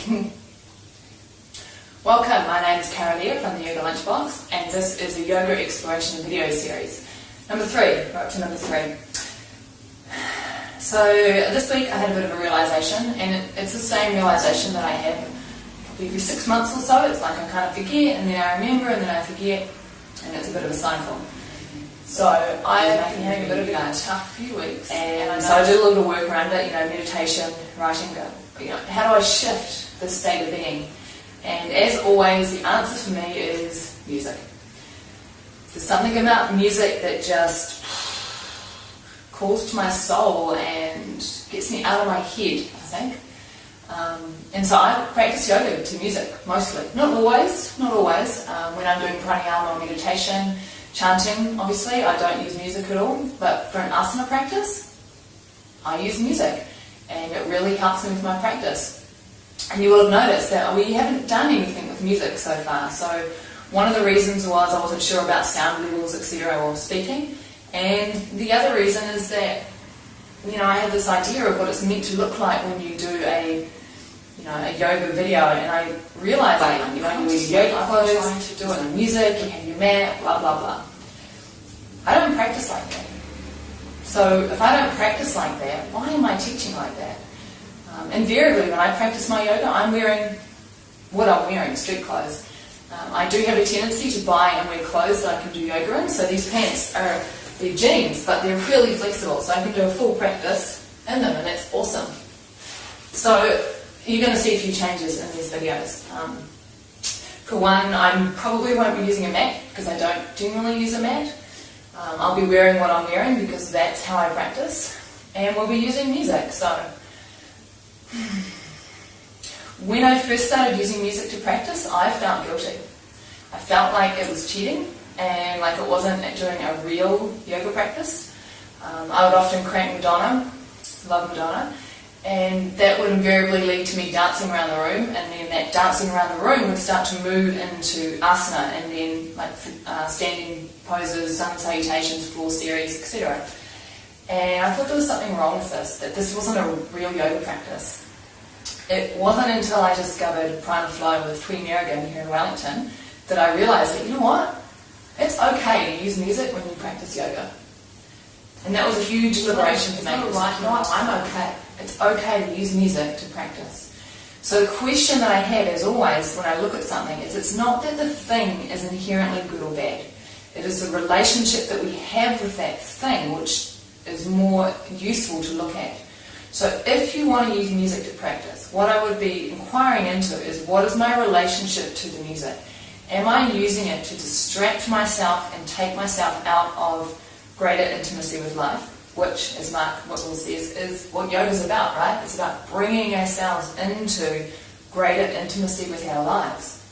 Welcome, my name is Khmeryoga from the Yoga Lunchbox, and this is a yoga exploration video series. Number 3, we're up to number 3. So this week I had a bit of a realisation, and it's the same realisation that I have probably every 6 months or so. It's like I kind of forget, and then I remember, and then I forget, and it's a bit of a cycle. So I've been having a bit of a tough few weeks, and so I did a little work around it, meditation, writing, how do I shift this state of being? And as always, the answer for me is music. There's something about music that just calls to my soul and gets me out of my head, I think. And so I practice yoga to music, mostly. Not always. When I'm doing pranayama or meditation, chanting, obviously, I don't use music at all. But for an asana practice, I use music. And it really helps me with my practice. And you will have noticed that we haven't done anything with music so far. So one of the reasons was I wasn't sure about sound levels, etc., or speaking. And the other reason is that, I have this idea of what it's meant to look like when you do a yoga video, and I realised that you wear yoga clothes, you do it in music, you have your mat, blah blah blah. I don't practice like that. So if I don't practice like that, why am I teaching like that? Invariably, when I practice my yoga, I'm wearing what I'm wearing, street clothes. I do have a tendency to buy and wear clothes that I can do yoga in, so these pants they're jeans, but they're really flexible, so I can do a full practice in them, and that's awesome. So you're going to see a few changes in these videos. For one, I probably won't be using a mat, because I don't generally use a mat. I'll be wearing what I'm wearing, because that's how I practice, and we'll be using music. So when I first started using music to practice, I felt guilty. I felt like it was cheating, and like it wasn't doing a real yoga practice. I would often crank Madonna, love Madonna, and that would invariably lead to me dancing around the room, and then that dancing around the room would start to move into asana, and then standing poses, sun salutations, floor series, etc. And I thought there was something wrong with this, that this wasn't a real yoga practice. It wasn't until I discovered Prana Flow with Khmeryoga here in Wellington that I realised that, it's okay to use music when you practice yoga. And that was a huge liberation for me. I'm okay. It's okay to use music to practice. So the question that I have, as always, when I look at something, is it's not that the thing is inherently good or bad. It is the relationship that we have with that thing which is more useful to look at. So if you want to use music to practice, what I would be inquiring into is, what is my relationship to the music? Am I using it to distract myself and take myself out of greater intimacy with life? Which, as Mark Upl says, is what yoga is about, right? It's about bringing ourselves into greater intimacy with our lives.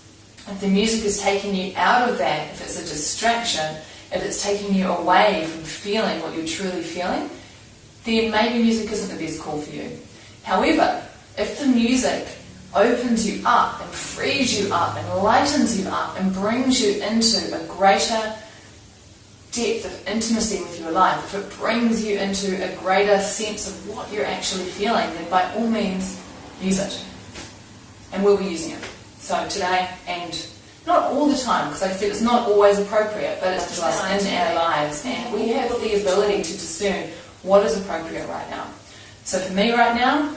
If the music is taking you out of that, if it's a distraction, if it's taking you away from feeling what you're truly feeling, then maybe music isn't the best call for you. However, if the music opens you up and frees you up and lightens you up and brings you into a greater depth of intimacy with your life, if it brings you into a greater sense of what you're actually feeling, then by all means use it. And we'll be using it. So today, and not all the time, because like I said, it's not always appropriate, but it's just in our lives, and we have the ability to discern what is appropriate right now. So for me right now,